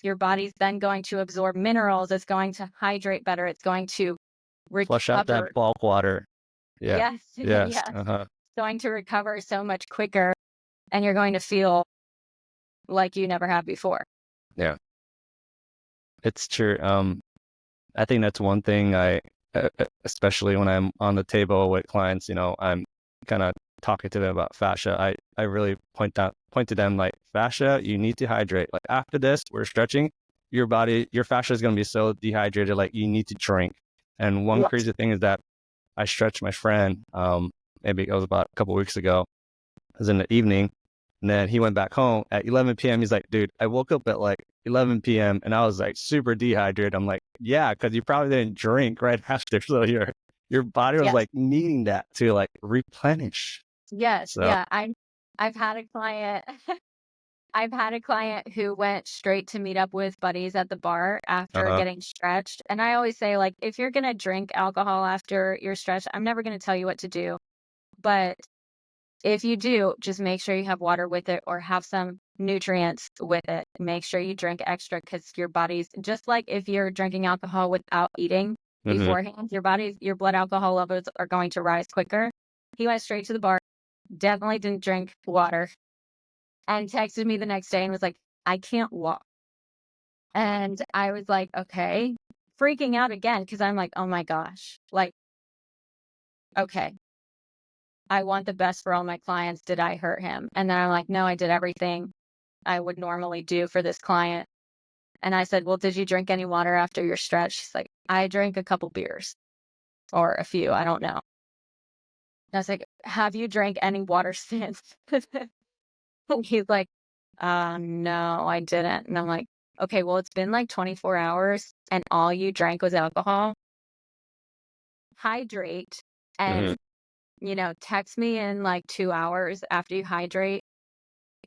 B: your body's then going to absorb minerals. It's going to hydrate better. It's going to
A: Flush out that
B: recover.
A: bulk water. Yeah.
B: Yes,
A: Yes.
B: yes. It's going to recover so much quicker, and you're going to feel like you never have before.
A: Yeah. It's true. I think that's one thing especially when I'm on the table with clients, I'm kind of talking to them about fascia. I really point to them like, fascia, you need to hydrate. Like after this, we're stretching, your fascia is going to be so dehydrated, like you need to drink. And one crazy thing is that I stretched my friend, maybe it was about a couple of weeks ago. It was in the evening. And then he went back home at 11 p.m. He's like, dude, I woke up at like 11 p.m. and I was like super dehydrated. I'm like, yeah, because you probably didn't drink right after. So your body was like needing that to like replenish.
B: Yes.
A: So,
B: Yeah. I've had a client. I've had a client who went straight to meet up with buddies at the bar after getting stretched. And I always say, like, if you're going to drink alcohol after you're stretched, I'm never going to tell you what to do. But if you do, just make sure you have water with it or have some nutrients with it. Make sure you drink extra because your body's just like if you're drinking alcohol without eating beforehand, your blood alcohol levels are going to rise quicker. He went straight to the bar, definitely didn't drink water, and texted me the next day and was like, I can't walk. And I was like, okay, freaking out again because I'm like, oh my gosh, like, okay. I want the best for all my clients. Did I hurt him? And then I'm like, no, I did everything I would normally do for this client. And I said, well, did you drink any water after your stretch? She's like, I drank a couple beers or a few. I don't know. And I was like, have you drank any water since? And he's like, no, I didn't. And I'm like, okay, well, it's been like 24 hours and all you drank was alcohol. Hydrate and, text me in like 2 hours after you hydrate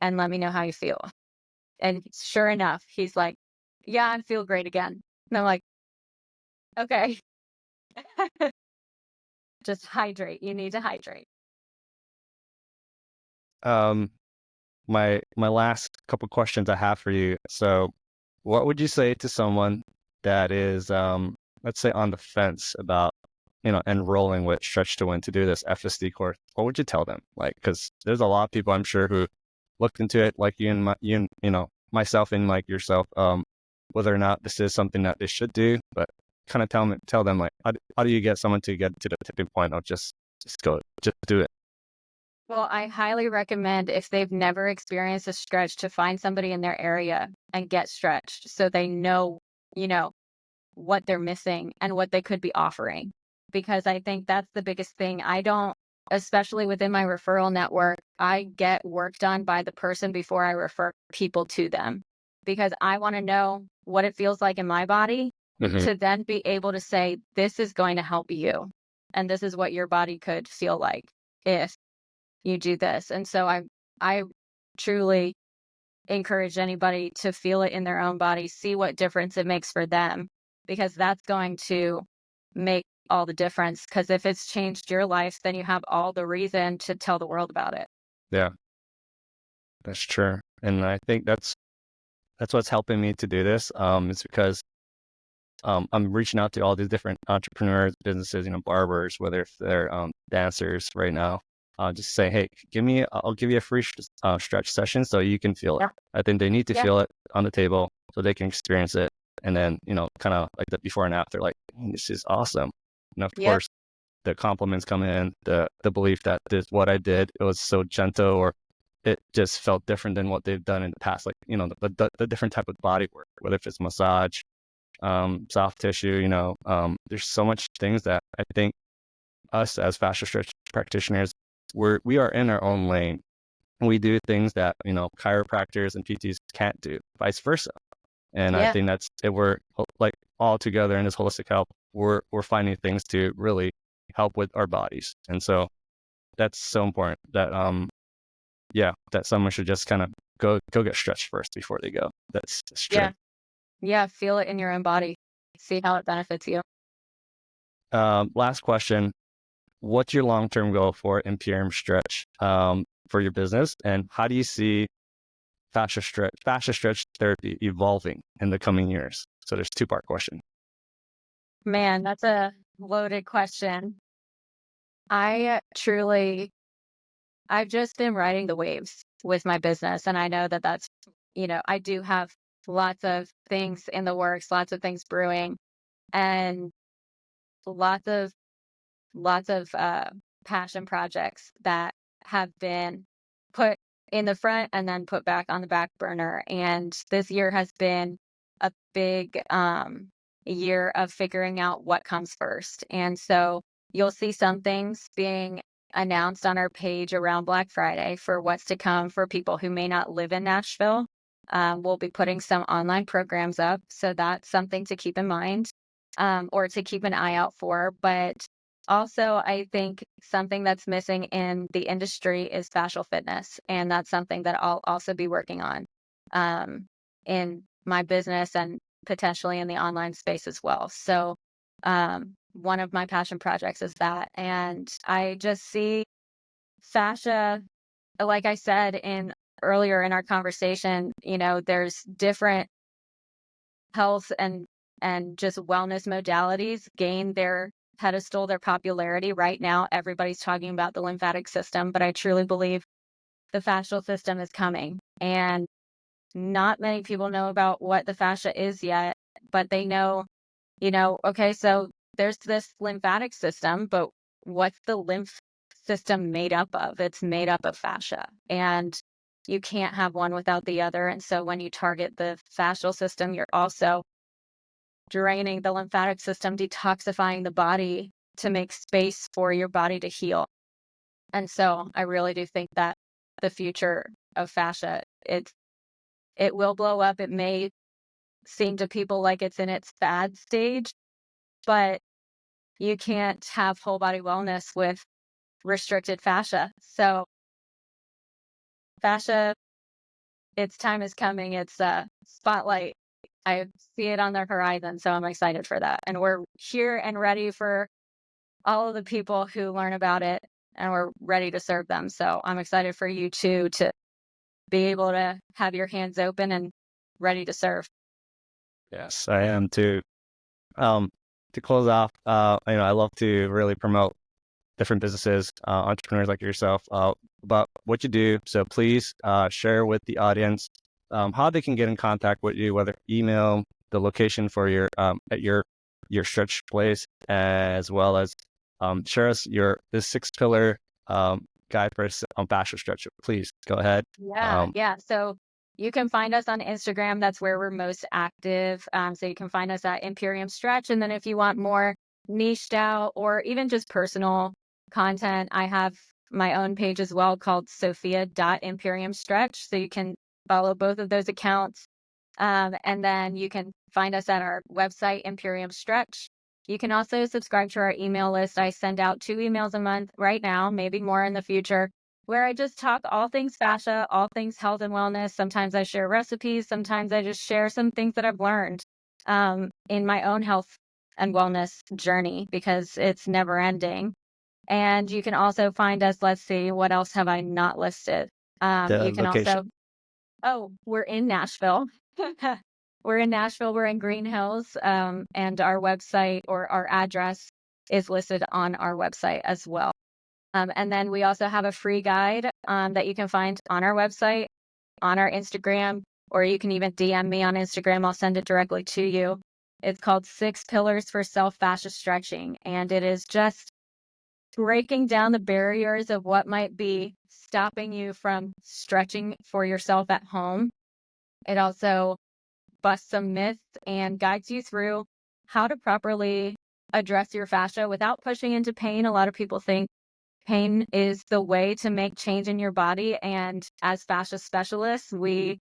B: and let me know how you feel. And sure enough, he's like, yeah, I feel great again. And I'm like, okay, just hydrate. You need to hydrate.
A: My last couple questions I have for you. So, what would you say to someone that is, let's say, on the fence about, enrolling with Stretch to Win to do this FST course? What would you tell them? Like, because there's a lot of people I'm sure who looked into it, like you and myself and like yourself, whether or not this is something that they should do, but kind of tell them like, how do you get someone to get to the tipping point of just do it?
B: Well, I highly recommend if they've never experienced a stretch to find somebody in their area and get stretched so they know, what they're missing and what they could be offering. Because I think that's the biggest thing. Especially within my referral network, I get work done by the person before I refer people to them because I want to know what it feels like in my body to then be able to say, this is going to help you. And this is what your body could feel like if you do this. And so I truly encourage anybody to feel it in their own body, see what difference it makes for them, because that's going to make all the difference. Because if it's changed your life, then you have all the reason to tell the world about it.
A: Yeah, that's true. And I think that's what's helping me to do this. It's because I'm reaching out to all these different entrepreneurs, businesses, barbers, whether if they're dancers right now. Just say, hey, I'll give you a free stretch session so you can feel it.
B: Yeah.
A: I think they need to
B: Yeah.
A: feel it on the table so they can experience it. And then, kind of like the before and after, like, this is awesome. And of
B: Yep.
A: course, the compliments come in, the belief that what I did, it was so gentle, or it just felt different than what they've done in the past. Like, the different type of body work, whether if it's massage, soft tissue, there's so much things that I think us as fascia stretch practitioners, we are in our own lane. We do things that, chiropractors and PTs can't do, vice versa. And I
B: Yeah.
A: think that's it. We're like all together in this holistic health. We're finding things to really help with our bodies. And so that's so important that, that someone should just kind of go get stretched first before they go. That's true.
B: Yeah. Yeah. Feel it in your own body. See how it benefits you.
A: Last question. What's your long-term goal for Imperium Stretch, for your business? And how do you see fascia stretch therapy evolving in the coming years? So there's two-part question.
B: Man, that's a loaded question. I've just been riding the waves with my business. And I know that I do have lots of things in the works, lots of things brewing, and lots of, passion projects that have been put in the front and then put back on the back burner. And this year has been a big, year of figuring out what comes first. And so you'll see some things being announced on our page around Black Friday for what's to come for people who may not live in Nashville. We'll be putting some online programs up. So that's something to keep in mind, or to keep an eye out for. But also, I think something that's missing in the industry is fascial fitness. And that's something that I'll also be working on, in my business and potentially in the online space as well. So, one of my passion projects is that. And I just see fascia, like I said earlier in our conversation, there's different health and just wellness modalities gain their pedestal, their popularity. Right now, everybody's talking about the lymphatic system, but I truly believe the fascial system is coming. And not many people know about what the fascia is yet, but they know, okay, so there's this lymphatic system, but what's the lymph system made up of? It's made up of fascia. And you can't have one without the other. And so when you target the fascial system, you're also draining the lymphatic system, detoxifying the body to make space for your body to heal. And so I really do think that the future of fascia, it will blow up. It may seem to people like it's in its fad stage, but you can't have whole body wellness with restricted fascia. So fascia, its time is coming. It's a spotlight. I see it on the horizon, so I'm excited for that. And we're here and ready for all of the people who learn about it, and we're ready to serve them. So I'm excited for you too, to be able to have your hands open and ready to serve.
A: Yes, I am too. To close off, I love to really promote different businesses, entrepreneurs like yourself, about what you do. So please share with the audience how they can get in contact with you, whether email, the location for your at your stretch place, as well as share us this 6-pillar guide for us on fascia stretch. Please go ahead.
B: Yeah. So you can find us on Instagram. That's where we're most active. So you can find us at Imperium Stretch. And then if you want more niched out or even just personal content, I have my own page as well called Sophia.Imperium Stretch. So you can follow both of those accounts. And then you can find us at our website, Imperium Stretch. You can also subscribe to our email list. I send out 2 emails a month right now, maybe more in the future, where I just talk all things fascia, all things health and wellness. Sometimes I share recipes. Sometimes I just share some things that I've learned, in my own health and wellness journey, because it's never ending. And you can also find us, let's see, what else have I not listed?
A: The
B: You can
A: location.
B: also, Oh, we're in Nashville. We're in Nashville. We're in Green Hills. And our website or our address is listed on our website as well. And then we also have a free guide that you can find on our website, on our Instagram, or you can even DM me on Instagram. I'll send it directly to you. It's called 6 Pillars for Self-Fascia Stretching. And it is just breaking down the barriers of what might be stopping you from stretching for yourself at home. It also busts some myths and guides you through how to properly address your fascia without pushing into pain. A lot of people think pain is the way to make change in your body. And as fascia specialists, we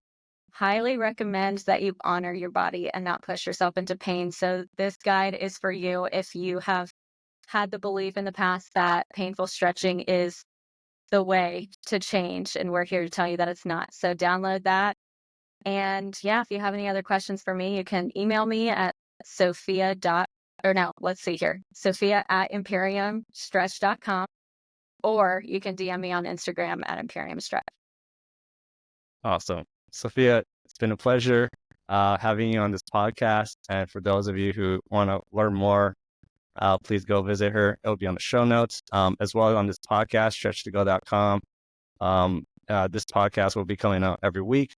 B: highly recommend that you honor your body and not push yourself into pain. So this guide is for you if you have had the belief in the past that painful stretching is the way to change. And we're here to tell you that it's not. So download that. And yeah, if you have any other questions for me, you can email me at Sophia at imperiumstretch.com, or you can DM me on Instagram at Imperium Stretch.
A: Awesome. Sophia, it's been a pleasure having you on this podcast. And for those of you who want to learn more, please go visit her. It'll be on the show notes, as well as on this podcast, stretch2go.com. This podcast will be coming out every week.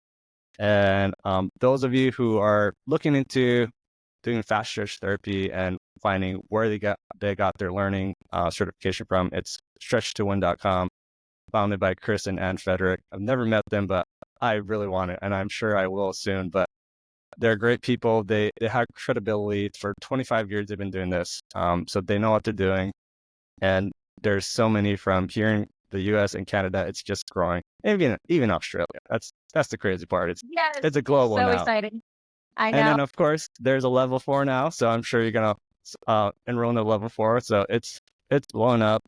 A: And those of you who are looking into doing fast stretch therapy and finding where they got their learning certification from, it's stretch2win.com, founded by Chris and Ann Frederick. I've never met them, but I really want it, and I'm sure I will soon. But they're great people. They have credibility. For 25 years, they've been doing this, so they know what they're doing. And there's so many from here in the U.S. and Canada. It's just growing. Even Australia. That's the crazy part. It's a global
B: so
A: now.
B: Exciting. I know.
A: And then of course there's a level 4 now, so I'm sure you're gonna enroll in the level 4. So it's blowing up.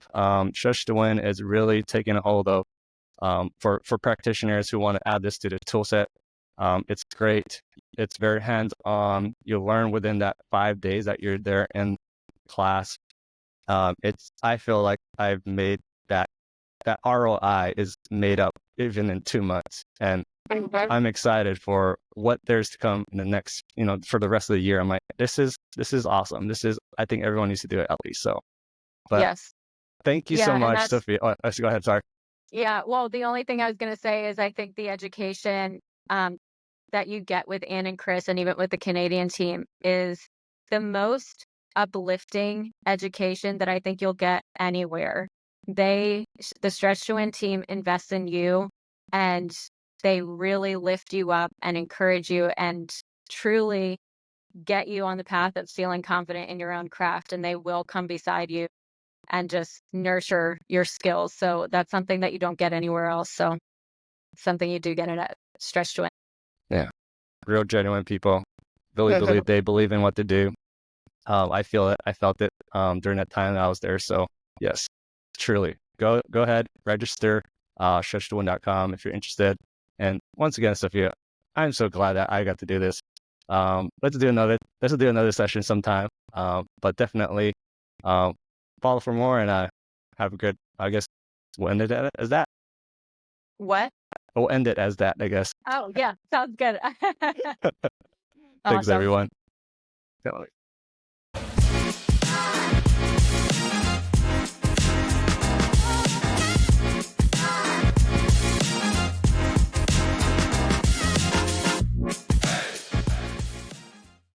A: Stretch to Win is really taking a hold of for practitioners who want to add this to the tool set. It's great. It's very hands-on. You learn within that 5 days that you're there in class. I feel like I've made that ROI is made up even in 2 months. And I'm excited for what there's to come in the next, for the rest of the year. I'm like, this is awesome. I think everyone needs to do it at least. So, but
B: yes.
A: Thank you so much, Sophia. Oh, go ahead. Sorry.
B: Yeah. Well, the only thing I was going to say is I think the education that you get with Ann and Chris, and even with the Canadian team, is the most uplifting education that I think you'll get anywhere. The Stretch to Win team invests in you, and they really lift you up and encourage you and truly get you on the path of feeling confident in your own craft. And they will come beside you and just nurture your skills. So that's something that you don't get anywhere else. So something you do get at Stretch to Win.
A: Yeah. Real genuine people. They believe in what they do. I feel it. I felt it during that time that I was there. So yes, truly go ahead, register, stretch2win.com if you're interested. And once again, Sophia, I'm so glad that I got to do this. Let's do another session sometime. But definitely follow for more, and have a good, I guess we'll end it as that.
B: What?
A: We'll end it as that, I guess.
B: Oh yeah, sounds good.
A: Thanks, everyone.